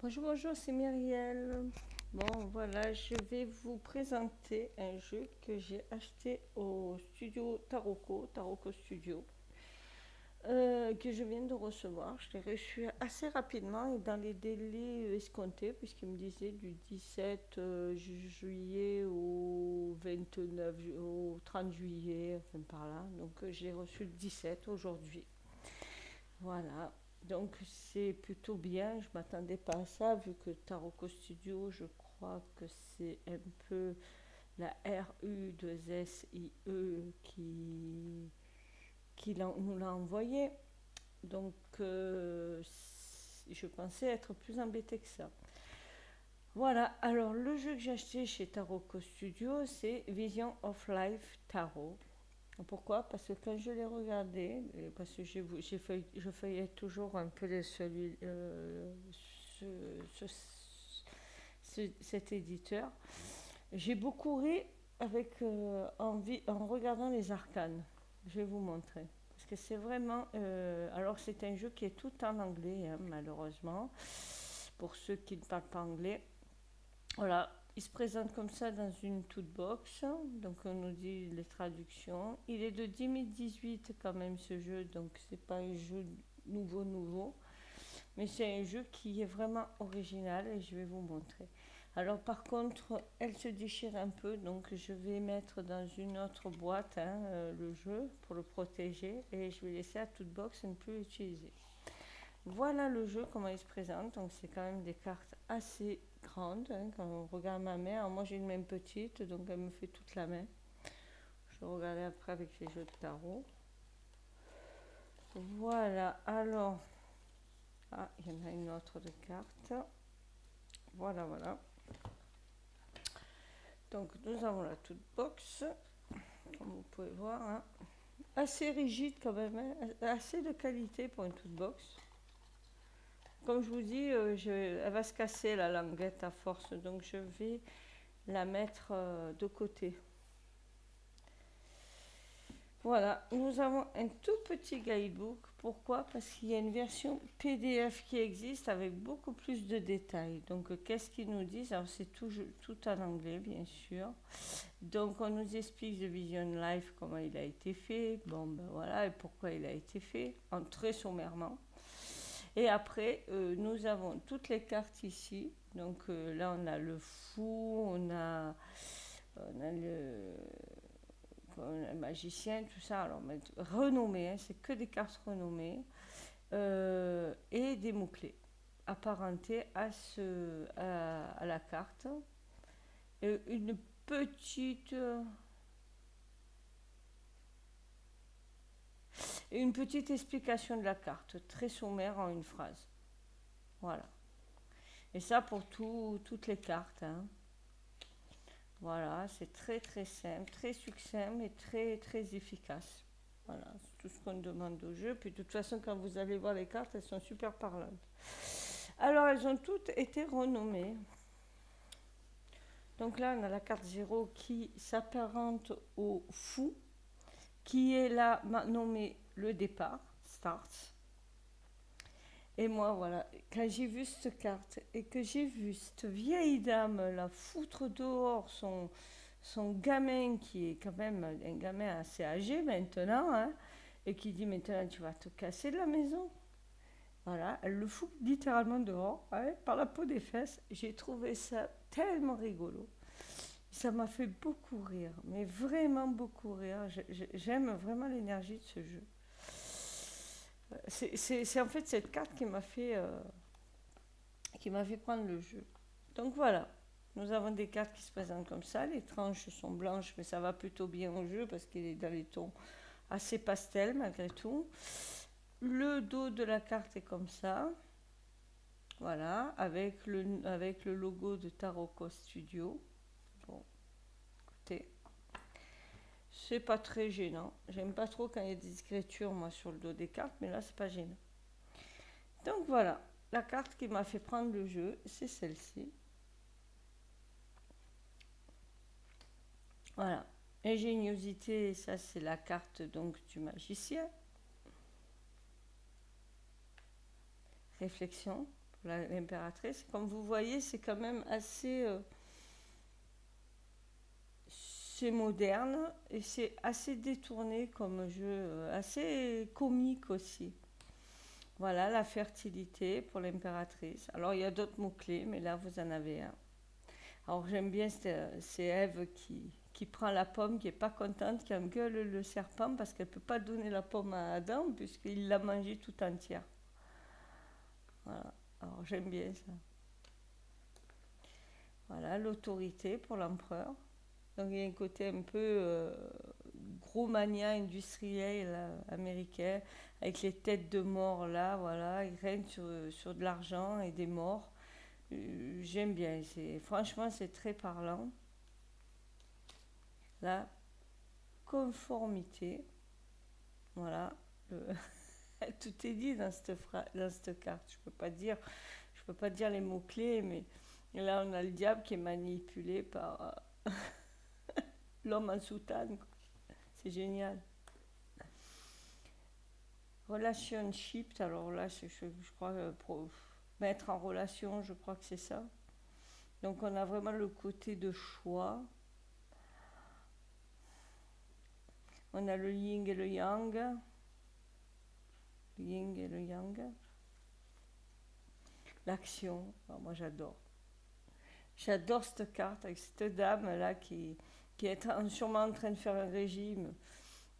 Bonjour, bonjour, c'est Myriel. Bon, voilà, je vais vous présenter un jeu que j'ai acheté au studio Taroko Studio, que je viens de recevoir. Je l'ai reçu assez rapidement et dans les délais escomptés, puisqu'il me disait du 17 juillet au 29, au 30 juillet, enfin par là. Donc je l'ai reçu le 17 aujourd'hui. Voilà, donc c'est plutôt bien, je ne m'attendais pas à ça, vu que Taroko Studio, je crois que c'est un peu la RU2SIE qui nous l'a envoyé. Donc je pensais être plus embêtée que ça. Voilà, alors le jeu que j'ai acheté chez Taroko Studio, c'est Vision of Life Tarot. Pourquoi? Parce que quand je l'ai regardé, parce que je feuillette toujours un peu ce, cet éditeur, j'ai beaucoup ri en regardant les arcanes. Je vais vous montrer. Parce que c'est vraiment... alors c'est un jeu qui est tout en anglais, hein, malheureusement, pour ceux qui ne parlent pas anglais. Voilà, il se présente comme ça dans une toute box. Donc on nous dit les traductions. Il est de 2018 quand même ce jeu, donc c'est pas un jeu nouveau. Mais c'est un jeu qui est vraiment original et je vais vous montrer. Alors par contre, elle se déchire un peu, donc je vais mettre dans une autre boîte le jeu pour le protéger et je vais laisser à toute box et ne plus l'utiliser. Voilà le jeu, comment il se présente. Donc c'est quand même des cartes assez grandes. Hein, quand on regarde ma main, alors moi j'ai une main petite, donc elle me fait toute la main. Je vais regarder après avec les jeux de tarot. Voilà, alors... Ah, il y en a une autre de carte. Voilà. Donc nous avons la toute box, comme vous pouvez voir. Hein. Assez rigide quand même, hein, assez de qualité pour une toute box. Comme je vous dis, elle va se casser la languette à force, donc je vais la mettre de côté. Voilà, nous avons un tout petit guidebook. Pourquoi? Parce qu'il y a une version PDF qui existe avec beaucoup plus de détails. Donc, qu'est-ce qu'ils nous disent? Alors, c'est tout en anglais, bien sûr. Donc, on nous explique The Vision Life, comment il a été fait. Bon, ben voilà, et pourquoi il a été fait, en très sommairement. Et après, nous avons toutes les cartes ici. Donc, là, on a le fou, on a le magicien, tout ça, alors renommé, hein, c'est que des cartes renommées, et des mots-clés apparentés à la carte. Et une petite explication de la carte, très sommaire en une phrase. Voilà. Et ça pour toutes les cartes. Hein. Voilà, c'est très simple, très succinct, mais très efficace. Voilà, c'est tout ce qu'on demande au jeu. Puis de toute façon, quand vous allez voir les cartes, elles sont super parlantes. Alors, elles ont toutes été renommées. Donc là, on a la carte 0 qui s'apparente au fou, qui est là nommé le départ, start. Et moi, voilà, quand j'ai vu cette carte et que j'ai vu cette vieille dame la foutre dehors son gamin, qui est quand même un gamin assez âgé maintenant, hein, et qui dit maintenant tu vas te casser de la maison. Voilà, elle le fout littéralement dehors, hein, par la peau des fesses. J'ai trouvé ça tellement rigolo. Ça m'a fait beaucoup rire, mais vraiment beaucoup rire. J'aime vraiment l'énergie de ce jeu. C'est en fait cette carte qui m'a fait prendre le jeu. Donc voilà, nous avons des cartes qui se présentent comme ça. Les tranches sont blanches, mais ça va plutôt bien au jeu parce qu'il est dans les tons assez pastel malgré tout. Le dos de la carte est comme ça. Voilà, avec le logo de Taroko Studio. Bon, écoutez, c'est pas très gênant. J'aime pas trop quand il y a des écritures, moi, sur le dos des cartes, mais là, c'est pas gênant. Donc voilà, la carte qui m'a fait prendre le jeu, c'est celle-ci. Voilà. Ingéniosité, ça c'est la carte donc du magicien. Réflexion, pour l'impératrice. Comme vous voyez, c'est quand même assez... c'est moderne et c'est assez détourné comme jeu, assez comique aussi. Voilà, la fertilité pour l'impératrice. Alors, il y a d'autres mots-clés, mais là, vous en avez un. Alors, j'aime bien, c'est Ève qui prend la pomme, qui n'est pas contente, qui engueule le serpent parce qu'elle ne peut pas donner la pomme à Adam puisqu'il l'a mangée tout entière. Voilà. Alors, j'aime bien ça. Voilà, l'autorité pour l'empereur. Donc, il y a un côté un peu gros mania industriel américain, avec les têtes de mort là, voilà, ils règnent sur de l'argent et des morts. J'aime bien, franchement c'est très parlant. La conformité, voilà, le- tout est dit dans cette carte. Je peux pas dire les mots-clés, mais là on a le diable qui est manipulé par l'homme en soutane, quoi. C'est génial. Relationship, alors là, je crois, pour mettre en relation, je crois que c'est ça. Donc on a vraiment le côté de choix. On a le yin et le yang. Le yin et le yang. L'action, alors moi j'adore. J'adore cette carte avec cette dame là qui est sûrement en train de faire un régime.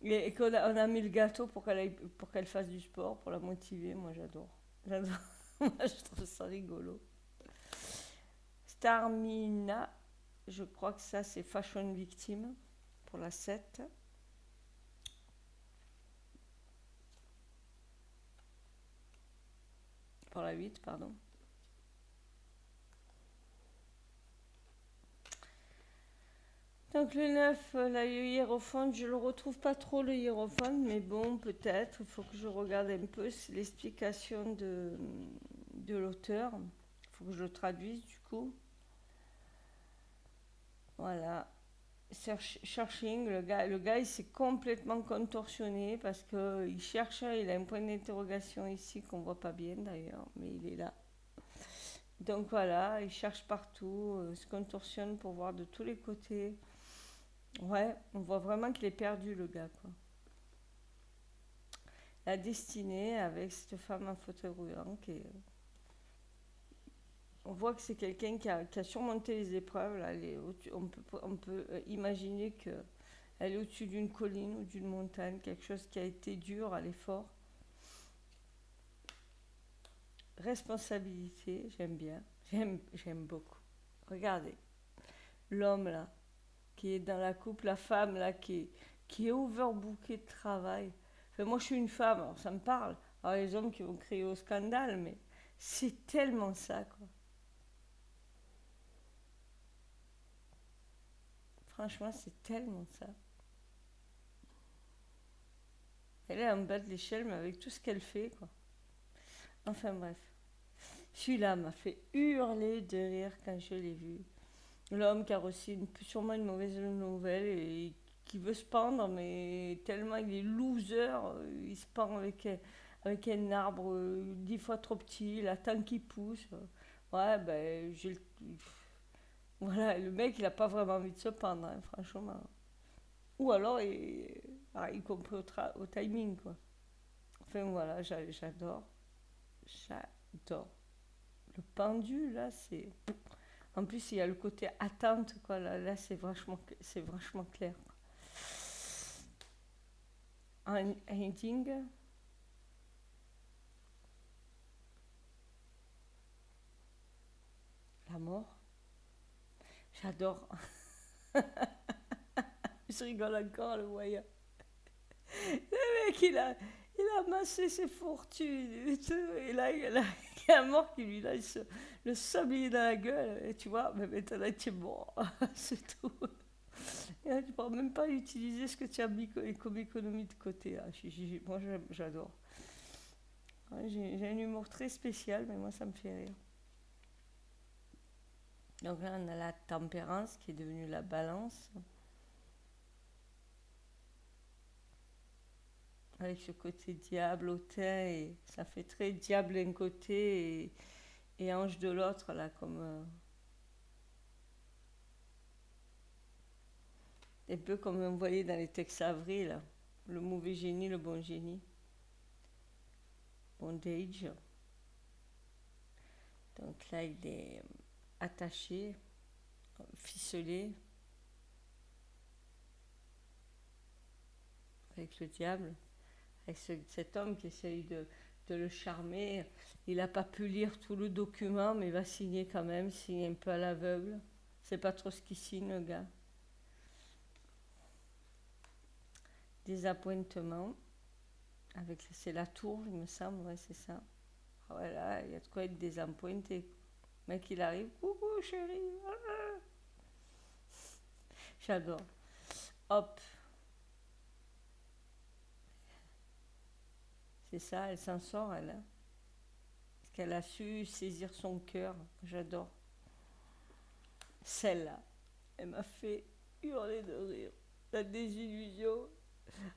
Et qu'on a mis le gâteau pour qu'elle fasse du sport, pour la motiver. Moi j'adore. J'adore. Moi je trouve ça rigolo. Starmina, je crois que ça c'est Fashion Victim pour la 7. Pour la 8, pardon. Donc le 9, là, le hiérophante, je le retrouve pas trop le hiérophante, mais bon, peut-être, il faut que je regarde un peu l'explication de l'auteur. Il faut que je le traduise du coup. Voilà. Searching, le gars il s'est complètement contorsionné parce qu'il cherche, il a un point d'interrogation ici qu'on voit pas bien d'ailleurs, mais il est là. Donc voilà, il cherche partout, se contorsionne pour voir de tous les côtés. Ouais, on voit vraiment qu'il est perdu le gars, quoi. La destinée avec cette femme en fauteuil roulant on voit que c'est quelqu'un qui a surmonté les épreuves. Là, on peut imaginer qu'elle est au-dessus d'une colline ou d'une montagne, quelque chose qui a été dur à l'effort. Responsabilité, j'aime bien, j'aime beaucoup. Regardez, l'homme là, qui est dans la couple, la femme là, qui est overbookée de travail. Enfin, moi je suis une femme, alors ça me parle. Alors les hommes qui vont crier au scandale, mais c'est tellement ça, quoi. Franchement, c'est tellement ça. Elle est en bas de l'échelle, mais avec tout ce qu'elle fait, quoi. Enfin bref. Celui-là m'a fait hurler de rire quand je l'ai vu. L'homme qui a reçu sûrement une mauvaise nouvelle et qui veut se pendre, mais tellement il est loser, il se pend avec un arbre 10 fois trop petit, il attend qu'il pousse. Ouais, ben, voilà, le mec, il n'a pas vraiment envie de se pendre, hein, franchement. Ou alors, il compris au timing, quoi. Enfin, voilà, j'adore. J'adore. Le pendu, là, c'est... En plus, il y a le côté attente, quoi. Là c'est vachement clair. Un ending, la mort. J'adore. Je rigole encore, le voyant. Le mec, il a amassé ses fortunes et tout. Et là, il y a un mort qui lui lance le sablier dans la gueule. Et tu vois, mais maintenant, tu es mort. C'est tout. Et là, tu ne pourras même pas utiliser ce que tu as mis comme économie de côté. Ah, moi, j'adore. Ouais, j'ai un humour très spécial, mais moi, ça me fait rire. Donc là, on a la tempérance qui est devenue la balance. Avec ce côté diable hautain, et ça fait très diable d'un côté et ange de l'autre, là, comme un peu comme on voyait dans les textes avril, là. Le mauvais génie, le bon génie. Bondage. Donc là, il est attaché, ficelé avec le diable, avec cet homme qui essaye de le charmer. Il n'a pas pu lire tout le document, mais il va signer quand même, signer un peu à l'aveugle. C'est pas trop ce qu'il signe, le gars. Des appointements. C'est la tour, il me semble, ouais, c'est ça. Ah ouais, là, il y a de quoi être désappointé. Le mec, il arrive, coucou chérie. Ah. J'adore. Hop, c'est ça, elle s'en sort, elle. Hein. Parce qu'elle a su saisir son cœur. J'adore. Celle-là, elle m'a fait hurler de rire. La désillusion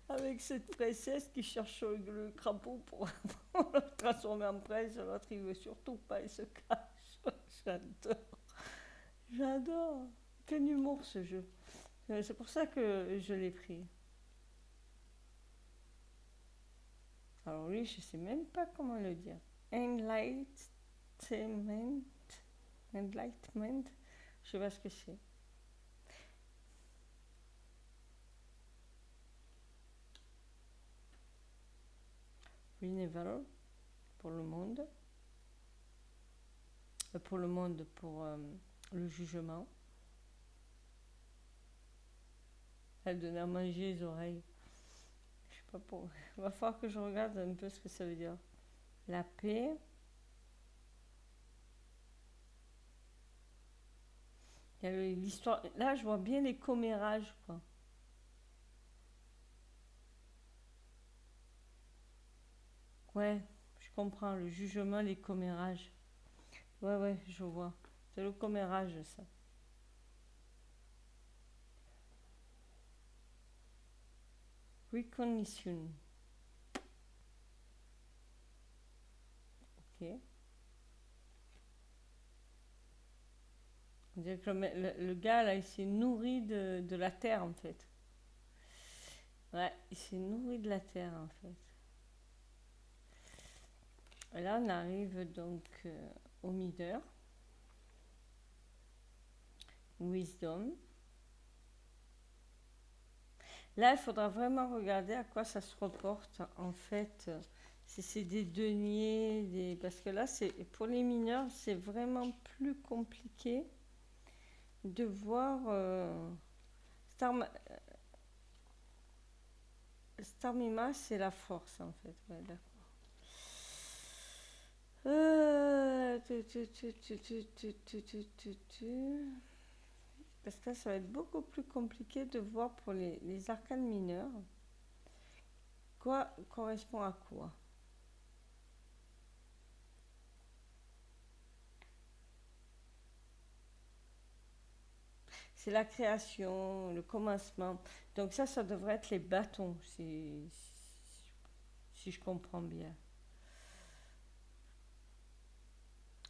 avec cette princesse qui cherche le crapaud pour le transformer en prince. L'autre, il veut surtout pas, il se cache. J'adore. J'adore. Quel humour ce jeu. C'est pour ça que je l'ai pris. Alors lui, je sais même pas comment le dire. Enlightenment. Enlightenment. Je sais pas ce que c'est. Renewal pour le monde. Pour le monde, pour le jugement. Elle donnait à manger les oreilles. Je sais pas pour. Il va falloir que je regarde un peu ce que ça veut dire. La paix. Il y a l'histoire. Là, je vois bien les commérages, quoi. Ouais, je comprends. Le jugement, les commérages. Ouais, ouais, je vois. C'est le commérage, ça. Recognition. Ok. On dirait que le gars, là, il s'est nourri de la terre, en fait. Ouais, il s'est nourri de la terre, en fait. Et là, on arrive donc au Mider. Wisdom. Là, il faudra vraiment regarder à quoi ça se reporte, en fait. Si c'est des deniers, parce que là, pour les mineurs, c'est vraiment plus compliqué de voir... Starmima, c'est la force, en fait. Ouais, d'accord. Parce que là, ça va être beaucoup plus compliqué de voir pour les arcanes mineurs quoi correspond à quoi. C'est la création, le commencement. Donc ça devrait être les bâtons, si je comprends bien.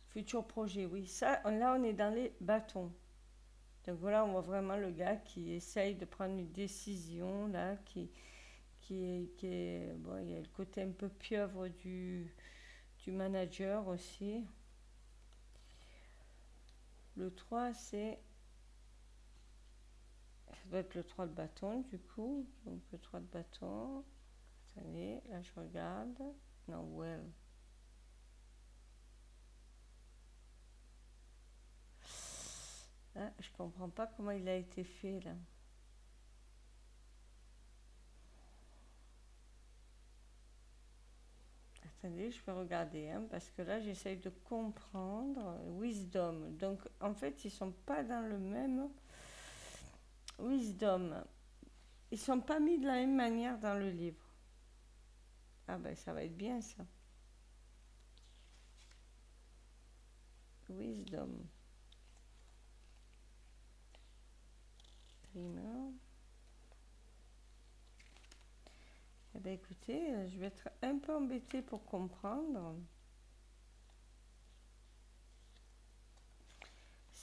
Futur projet, oui. Ça, là, on est dans les bâtons. Donc voilà, on voit vraiment le gars qui essaye de prendre une décision, là, bon, il y a le côté un peu pieuvre du manager aussi. Le 3, ça doit être le 3 de bâton, du coup. Donc le 3 de bâton. Attendez, là, je regarde. Non, well. Ah, je comprends pas comment il a été fait, là. Attendez, je vais regarder, hein, parce que là, j'essaye de comprendre. Wisdom. Donc, en fait, ils sont pas dans le même... Wisdom. Ils sont pas mis de la même manière dans le livre. Ah ben, ça va être bien, ça. Wisdom. Dreamer. Eh bien, écoutez, je vais être un peu embêtée pour comprendre.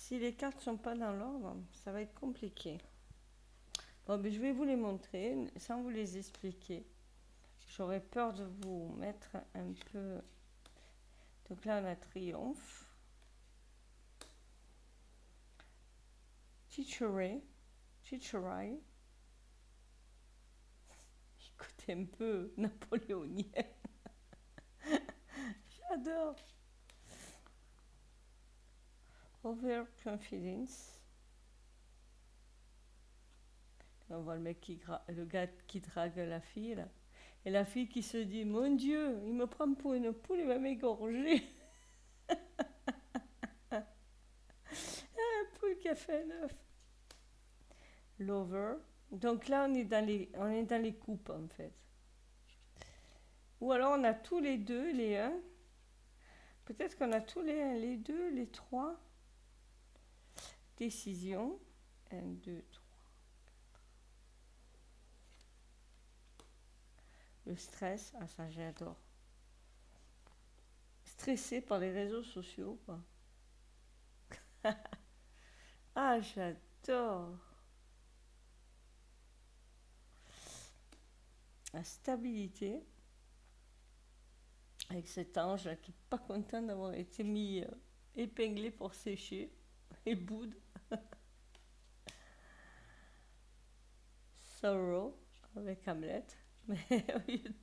Si les cartes sont pas dans l'ordre, ça va être compliqué. Bon, ben, je vais vous les montrer sans vous les expliquer. J'aurais peur de vous mettre un peu... Donc là, on a triomphe. Teacheray. Écoutez un peu napoléonien. J'adore. Overconfidence. On voit le gars qui drague la fille là. Et la fille qui se dit, mon Dieu, il me prend pour une poule, il va m'égorger. Un poule qui a fait un œuf. Lover. Donc là, on est dans les coupes en fait. Ou alors on a tous les deux, les 1. Peut-être qu'on a tous les 1, les 2, les 3. Décision. 1, 2, 3. Le stress, ah ça j'adore. Stressé par les réseaux sociaux, quoi. Ah, j'adore. La stabilité. Avec cet ange là, qui n'est pas content d'avoir été mis épinglé pour sécher. Et boude. Sorrow, avec Hamlet. Mais au lieu de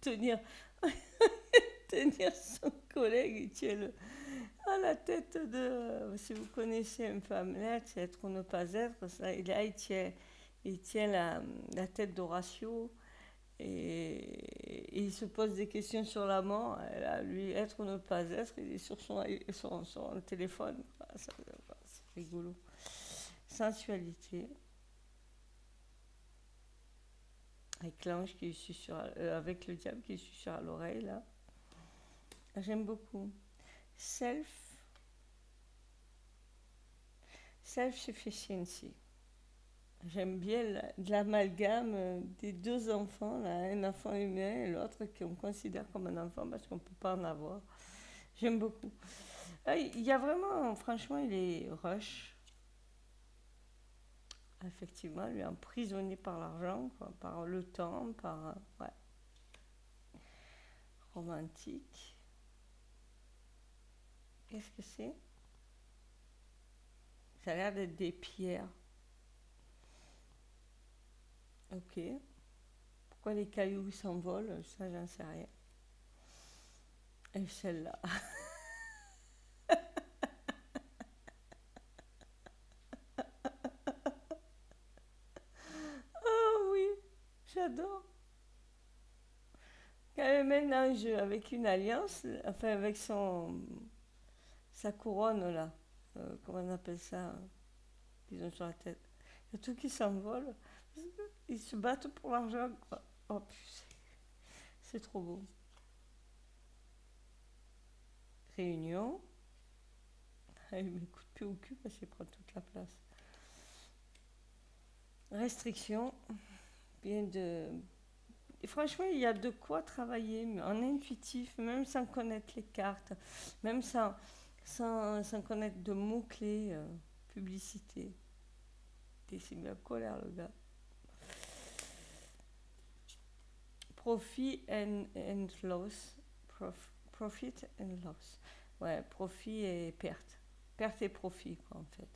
tenir son collègue, il tient à la tête de... Si vous connaissez un peu Hamlet, c'est être ou ne pas être. Ça, et là, il tient la tête d'Horatio et il se pose des questions sur la mort. Et là, lui, être ou ne pas être, il est sur son téléphone. Ah, c'est rigolo. Sensualité. Avec l'ange qui susurre, avec le diable qui susurre à l'oreille, là. J'aime beaucoup. Self-sufficiency. J'aime bien l'amalgame des deux enfants, là, un enfant humain et l'autre qu'on considère comme un enfant parce qu'on ne peut pas en avoir. J'aime beaucoup. Il y a vraiment, franchement, il est rush. Effectivement, lui est emprisonné par l'argent, quoi, par le temps, par... ouais. Romantique. Qu'est-ce que c'est? Ça a l'air d'être des pierres. Ok. Pourquoi les cailloux s'envolent? Ça, j'en sais rien. Et celle-là. Oh oui, j'adore. Quand elle mène un jeu avec une alliance, enfin avec sa couronne là, comment on appelle ça, qu'ils ont sur la tête. Il y a tout qui s'envole. Ils se battent pour l'argent, quoi. Oh, c'est trop beau. Réunion. Ah, il m'écoute plus au cul parce qu'il prend toute la place. Restriction. Bien de... Et franchement, il y a de quoi travailler en intuitif, même sans connaître les cartes, même sans connaître de mots-clés, publicité. Il s'est mis à colère, le gars. Profit and loss. Profit and loss. Ouais, profit et perte. Perte et profit, quoi, en fait.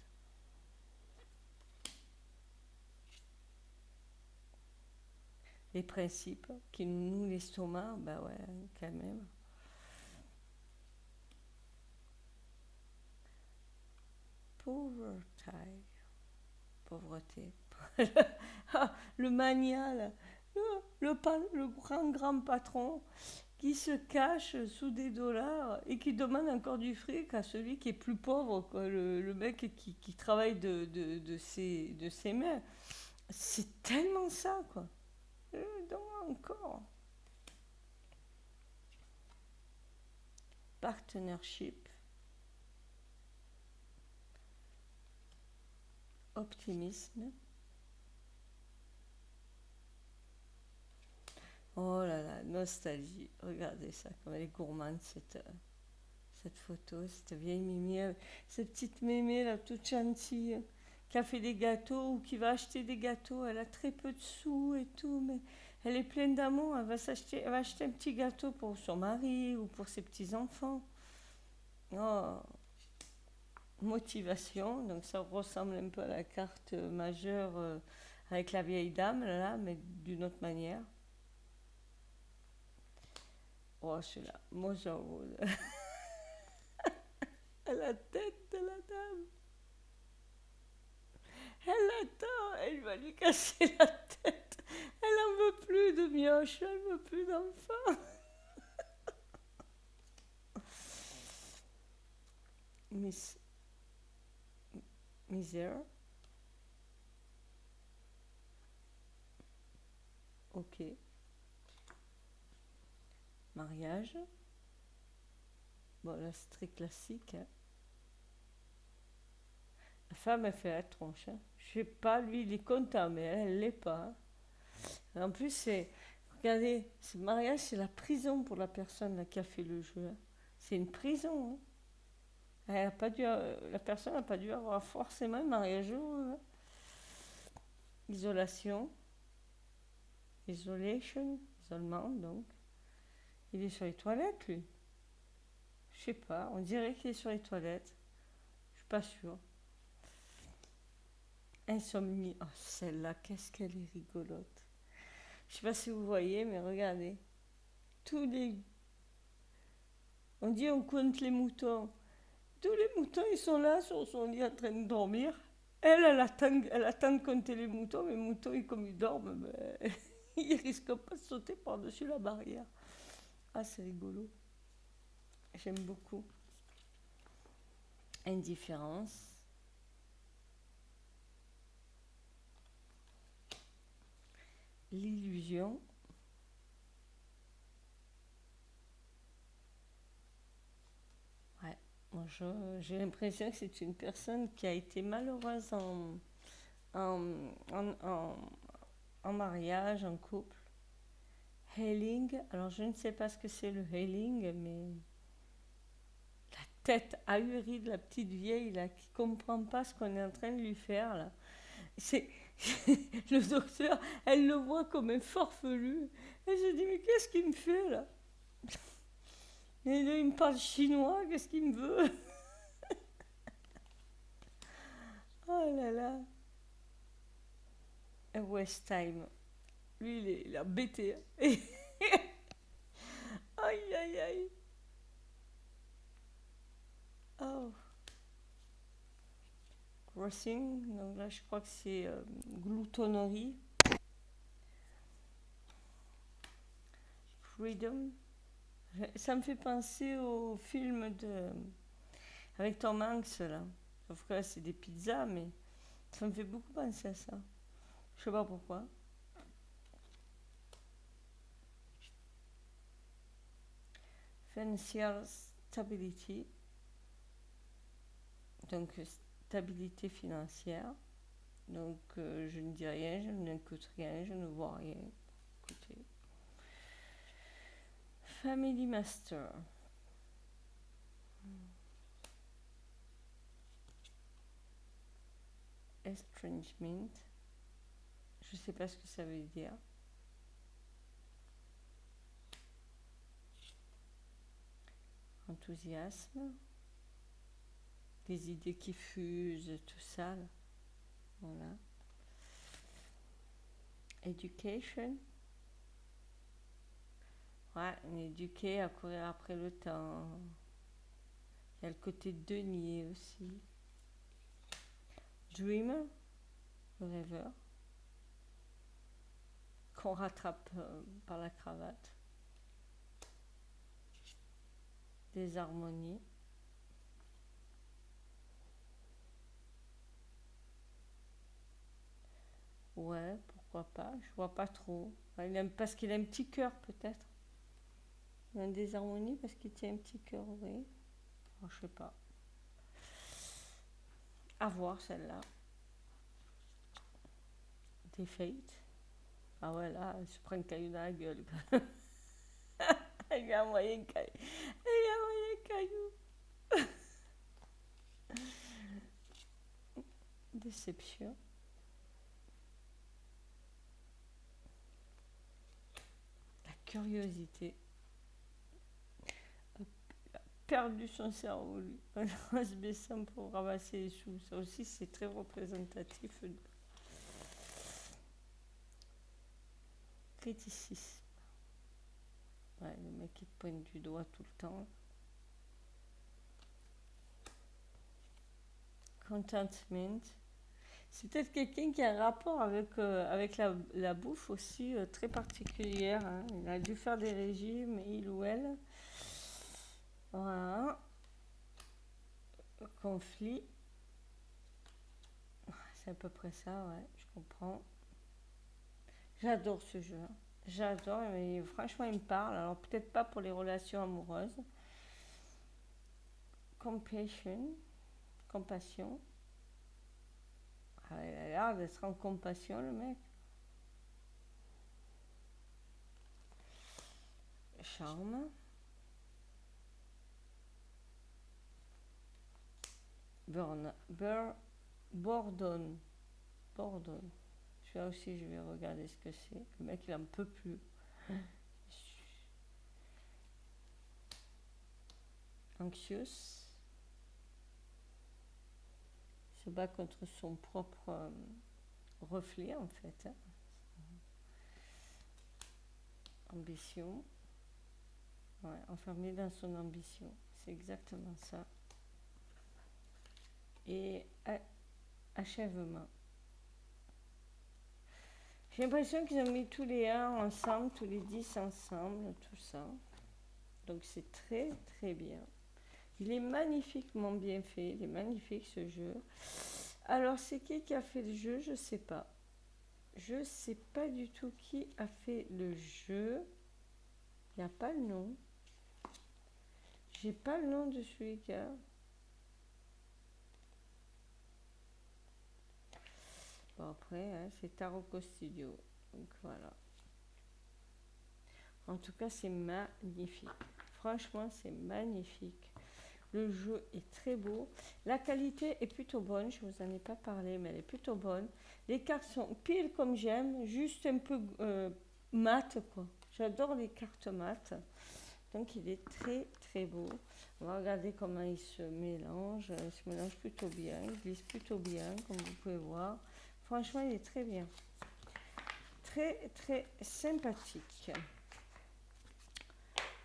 Les principes qui nous nouent l'estomac, bah ouais, quand même. Pauvreté. Le mania, là. Le grand patron qui se cache sous des dollars et qui demande encore du fric à celui qui est plus pauvre, quoi. Le mec qui travaille de ses mains. C'est tellement ça, quoi. Donne-moi encore. Partnership. Optimisme. Oh là là, nostalgie. Regardez ça, comme elle est gourmande, cette cette photo, cette vieille mémé, cette petite mémé là, toute gentille, qui a fait des gâteaux ou qui va acheter des gâteaux. Elle a très peu de sous et tout, mais elle est pleine d'amour. Elle va acheter un petit gâteau pour son mari ou pour ses petits-enfants. Oh, motivation. Donc ça ressemble un peu à la carte majeure avec la vieille dame, là, mais d'une autre manière. Oh, celui-là, Motherhood. À la tête de la dame. Elle attend, elle va lui casser la tête. Elle en veut plus de mioche, elle veut plus d'enfants. Miss Misère. Ok. Mariage. Bon, là, c'est très classique. Hein. La femme, elle fait la tronche. Hein. Je sais pas, lui, il est content, mais elle l'est pas. Hein. En plus, c'est. Regardez, ce mariage, c'est la prison pour la personne là, qui a fait le jeu. Hein. C'est une prison. Hein. Elle a pas dû, la personne n'a pas dû avoir forcément un mariage heureux. Hein. Isolation. Isolation. Isolement, donc. Il est sur les toilettes, lui. Je sais pas, on dirait qu'il est sur les toilettes. Je suis pas sûre. Insomnie. Oh, celle-là, qu'est-ce qu'elle est rigolote. Je sais pas si vous voyez, mais regardez. Tous les. On dit on compte les moutons. Tous les moutons, ils sont là sur son lit en train de dormir. Elle attend de compter les moutons, mais les moutons, comme ils dorment, ben, ils risquent pas de sauter par-dessus la barrière. Ah, c'est rigolo. J'aime beaucoup. Indifférence. L'illusion. Ouais. Moi, j'ai l'impression que c'est une personne qui a été malheureuse en, en, en, en mariage, en couple. Hailing, alors je ne sais pas ce que c'est le hailing, mais la tête ahurie de la petite vieille là, qui ne comprend pas ce qu'on est en train de lui faire là. C'est le docteur, elle le voit comme un farfelu. Et je dis mais qu'est-ce qu'il me fait là? Et là, il me parle chinois, qu'est-ce qu'il me veut? Oh là là. West Time. Lui, il est embêté. Hein. Aïe, aïe, aïe. Oh. Crossing. Donc là, je crois que c'est gloutonnerie. Freedom. Ça me fait penser au film de avec Tom Hanks là. Sauf que là, c'est des pizzas, mais ça me fait beaucoup penser à ça. Je sais pas pourquoi. Financial stability. Donc, stabilité financière. Donc, je ne dis rien, je n'écoute rien, je ne vois rien. Écoutez. Family Master. Estrangement. Je ne sais pas ce que ça veut dire. Enthousiasme. Des idées qui fusent, tout ça. Là. Voilà. Education. Ouais, on est éduqué à courir après le temps. Il y a le côté denier aussi. Dreamer, le rêveur, qu'on rattrape par la cravate. Désharmonie. Ouais, pourquoi pas, je vois pas trop. Il aime, parce qu'il a un petit cœur peut-être. Il a une désharmonie parce qu'il tient un petit cœur, oui. Alors, je sais pas. À voir celle-là. Des fates. Ah ouais, là, elle se prend un caillou dans la gueule. Il y a moyen de caillou. Il y a moyen de caillou. déception. La curiosité. Perdu son cerveau, lui, en se baissant pour ramasser les sous. Ça aussi, c'est très représentatif. Criticisme. Ouais, le mec qui te pointe du doigt tout le temps. Contentment. C'est peut-être quelqu'un qui a un rapport avec la bouffe aussi très particulière. Hein. Il a dû faire des régimes, il ou elle. Voilà. Conflit. C'est à peu près ça, ouais, je comprends. J'adore ce jeu. Hein. J'adore, mais franchement, il me parle. Alors, peut-être pas pour les relations amoureuses. Compassion. Compassion. Ah, il a l'air d'être en compassion, le mec. Charme. Bourdonne. Bourdonne. Celui-là aussi, je vais regarder ce que c'est. Le mec, il en peut plus. Anxious. Il se bat contre son propre reflet, en fait. Hein. Ambition. Ouais, enfermé dans son ambition. C'est exactement ça. Et achèvement. J'ai l'impression qu'ils ont mis tous les 1 ensemble, tous les 10 ensemble, tout ça. Donc c'est très très bien. Il est magnifiquement bien fait, il est magnifique ce jeu. Alors c'est qui a fait le jeu? Je ne sais pas. Je ne sais pas du tout qui a fait le jeu. Il n'y a pas le nom. J'ai pas le nom de celui qui a. Bon après, hein, c'est Taroko Studio. Donc voilà. En tout cas, c'est magnifique. Franchement, c'est magnifique. Le jeu est très beau. La qualité est plutôt bonne. Je ne vous en ai pas parlé, mais elle est plutôt bonne. Les cartes sont pile comme j'aime, juste un peu mat, quoi. J'adore les cartes mat. Donc, il est très, très beau. On va regarder comment il se mélange. Il se mélange plutôt bien. Il glisse plutôt bien, comme vous pouvez voir. Franchement, il est très bien. Très, très sympathique.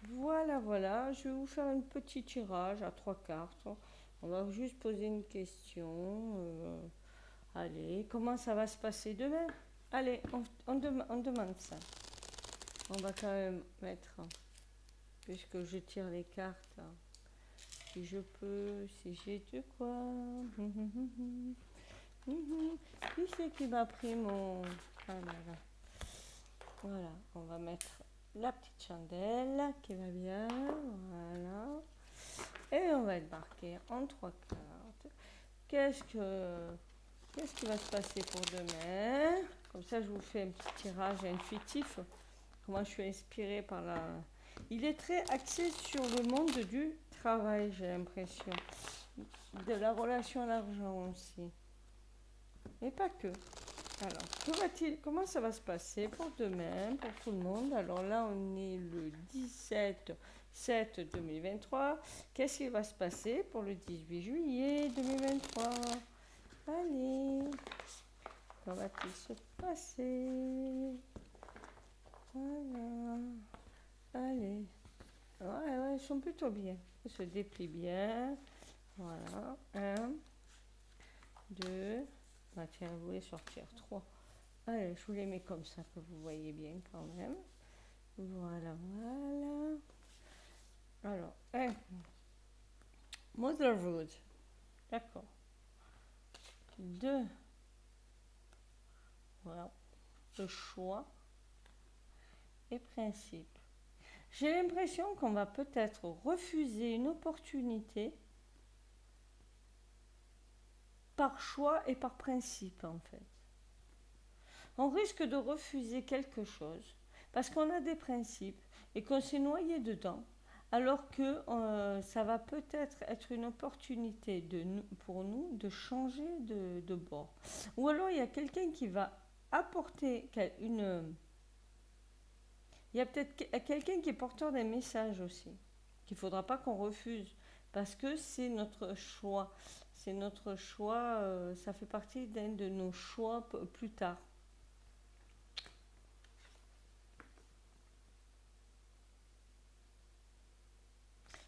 Voilà, voilà. Je vais vous faire un petit tirage à 3 cartes. On va juste poser une question. Allez, comment ça va se passer demain? Allez, on demande ça. On va quand même mettre, puisque je tire les cartes, si je peux, si j'ai de quoi. Qui c'est qui m'a pris mon... Ah là là. Voilà, on va mettre la petite chandelle qui va bien, voilà. Et on va être marqué en 3 cartes. Qu'est-ce qui va se passer pour demain? Comme ça, je vous fais un petit tirage intuitif. Comment je suis inspirée par la... Il est très axé sur le monde du travail, j'ai l'impression. De la relation à l'argent aussi. Mais pas que. Alors, comment ça va se passer pour demain, pour tout le monde? Alors là, on est le 17/7/2023. Qu'est-ce qui va se passer pour le 18 juillet 2023? Allez, comment va-t-il se passer? Voilà. Allez. Ouais, ils sont plutôt bien. Ils se déplient bien. Voilà. 1, 2... Ah, tiens, je voulais sortir 3. Allez, je vous les mets comme ça que vous voyez bien quand même. Voilà, voilà. Alors, Motherhood. D'accord. 2. Voilà. Le choix et principe. J'ai l'impression qu'on va peut-être refuser une opportunité par choix et par principe, en fait. On risque de refuser quelque chose parce qu'on a des principes et qu'on s'est noyé dedans, alors que ça va peut-être être une opportunité pour nous de changer de bord. Ou alors il y a quelqu'un qui va apporter une... Il y a peut-être quelqu'un qui est porteur d'un message aussi, qu'il ne faudra pas qu'on refuse, parce que c'est notre choix. C'est notre choix, ça fait partie d'un de nos choix plus tard.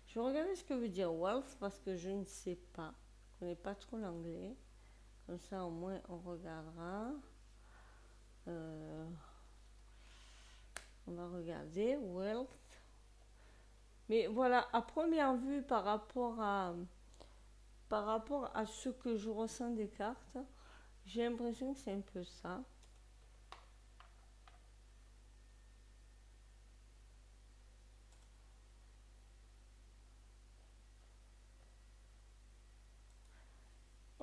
Je vais regarder ce que veut dire wealth parce que je ne sais pas. Je ne connais pas trop l'anglais. Comme ça, au moins, on regardera. Euh, on va regarder wealth. Mais voilà, à première vue, par rapport à ce que je ressens des cartes, j'ai l'impression que c'est un peu ça.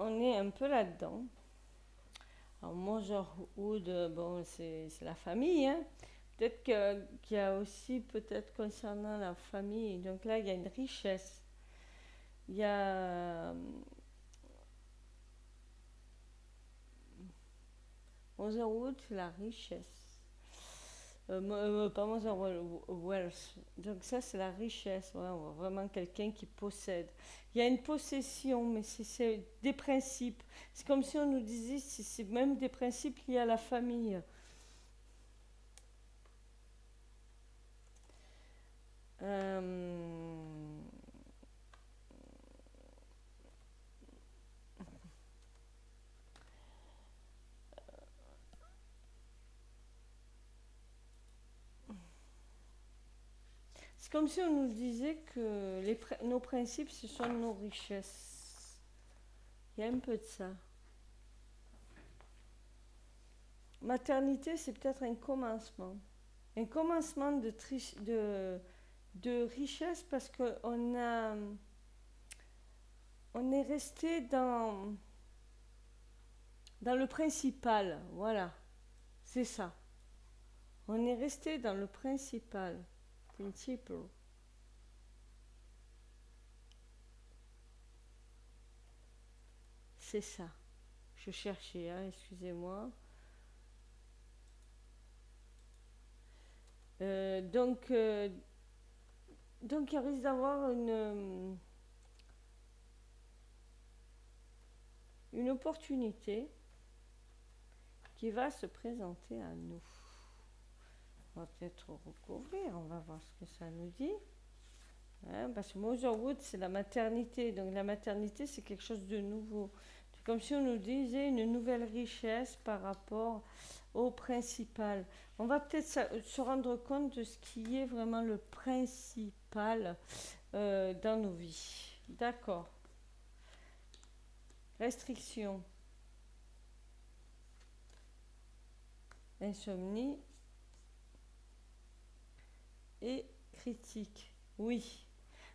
On est un peu là-dedans. Alors, Motherhood, bon, c'est la famille, hein. Peut-être qu'il y a aussi, peut-être concernant la famille, donc là, il y a une richesse. Il y a Motherhood, c'est la richesse. Pas Motherhood, wealth. Donc ça, c'est la richesse. Ouais, on voit vraiment quelqu'un qui possède. Il y a une possession, mais c'est des principes. C'est comme si on nous disait, c'est même des principes liés à la famille. Euh, c'est comme si on nous disait que nos principes, ce sont nos richesses. Il y a un peu de ça. Maternité, c'est peut-être un commencement. Un commencement de richesse parce on est resté dans le principal. Voilà, c'est ça. On est resté dans le principal. Principal. C'est ça. Je cherchais, hein, excusez-moi. Euh, donc, euh, donc, il risque d'avoir une opportunité qui va se présenter à nous. On va peut-être recouvrir, on va voir ce que ça nous dit. Hein, parce que Motherhood, c'est la maternité. Donc la maternité, c'est quelque chose de nouveau. C'est comme si on nous disait une nouvelle richesse par rapport au principal. On va peut-être se rendre compte de ce qui est vraiment le principal dans nos vies. D'accord. Restriction, insomnie et critique. Oui.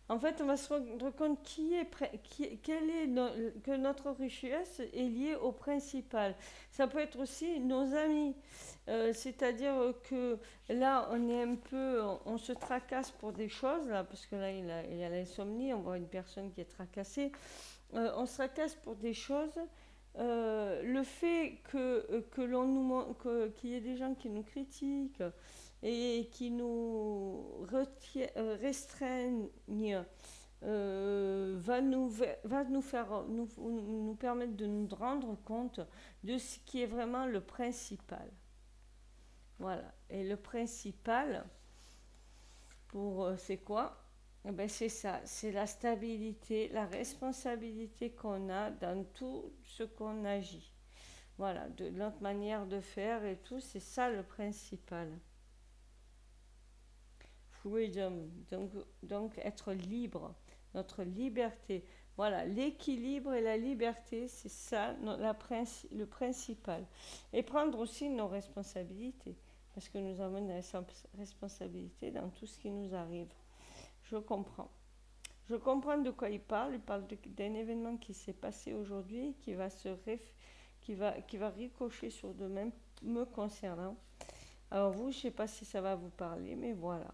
En fait, on va se rendre compte que notre richesse est liée au principal. Ça peut être aussi nos amis. C'est-à-dire que là, on se tracasse pour des choses, là, parce que là, il y a l'insomnie, on voit une personne qui est tracassée. On se tracasse pour des choses. Le fait qu'il y ait des gens qui nous critiquent et qui restreignent va nous permettre de nous rendre compte de ce qui est vraiment le principal. Voilà. Et le principal, c'est quoi? Eh ben c'est ça, c'est la stabilité, la responsabilité qu'on a dans tout ce qu'on agit. Voilà, de notre manière de faire et tout, c'est ça le principal. Freedom, donc être libre, notre liberté. Voilà, l'équilibre et la liberté, c'est ça le principal. Et prendre aussi nos responsabilités, parce que nous avons des responsabilités dans tout ce qui nous arrive. Je comprends. Je comprends de quoi il parle. Il parle d'un événement qui s'est passé aujourd'hui, qui va ricocher sur demain me concernant. Alors vous, je ne sais pas si ça va vous parler, mais voilà.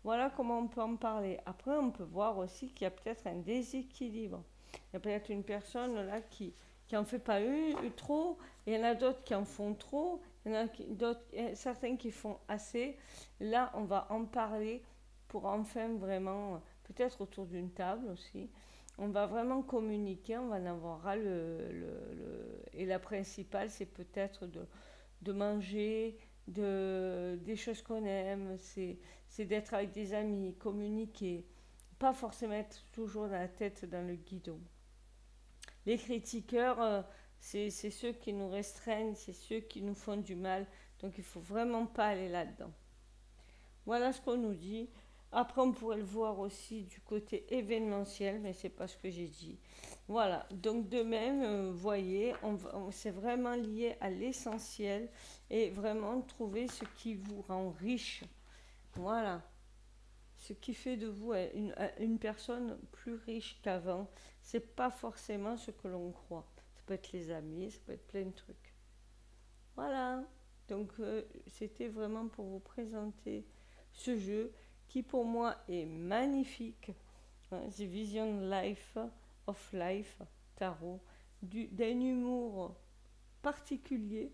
Voilà comment on peut en parler. Après, on peut voir aussi qu'il y a peut-être un déséquilibre. Il y a peut-être une personne là qui en fait pas trop, et il y en a d'autres qui en font trop, il y en a d'autres, certains qui font assez. Là, on va en parler pour enfin vraiment, peut-être autour d'une table aussi. On va vraiment communiquer, on va en avoir ras et la principale, c'est peut-être de manger, des choses qu'on aime, c'est d'être avec des amis, communiquer, pas forcément être toujours la tête dans le guidon. Les critiqueurs, c'est ceux qui nous restreignent, c'est ceux qui nous font du mal, donc il faut vraiment pas aller là-dedans. Voilà ce qu'on nous dit. Après, on pourrait le voir aussi du côté événementiel, mais c'est pas ce que j'ai dit. Voilà, donc de même, vous voyez, c'est vraiment lié à l'essentiel et vraiment trouver ce qui vous rend riche. Voilà, ce qui fait de vous une personne plus riche qu'avant, c'est pas forcément ce que l'on croit. Ça peut être les amis, ça peut être plein de trucs. Voilà, donc c'était vraiment pour vous présenter ce jeu qui pour moi est magnifique. The Vision Life of Life Tarot, d'un humour particulier,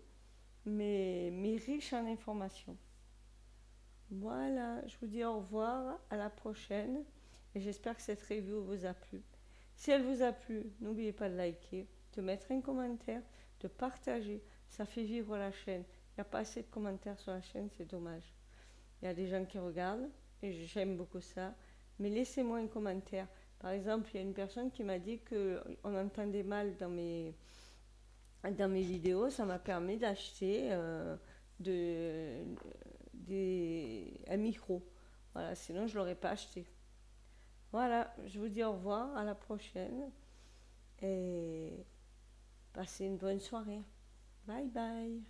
mais riche en informations. Voilà, je vous dis au revoir, à la prochaine, et j'espère que cette review vous a plu. Si elle vous a plu, n'oubliez pas de liker, de mettre un commentaire, de partager, ça fait vivre la chaîne. Il n'y a pas assez de commentaires sur la chaîne, c'est dommage. Il y a des gens qui regardent, et j'aime beaucoup ça, mais laissez-moi un commentaire. Par exemple, il y a une personne qui m'a dit qu'on entendait mal dans mes vidéos, ça m'a permis d'acheter de, un micro. Voilà, sinon je ne l'aurais pas acheté. Voilà, je vous dis au revoir, à la prochaine et passez une bonne soirée. Bye bye.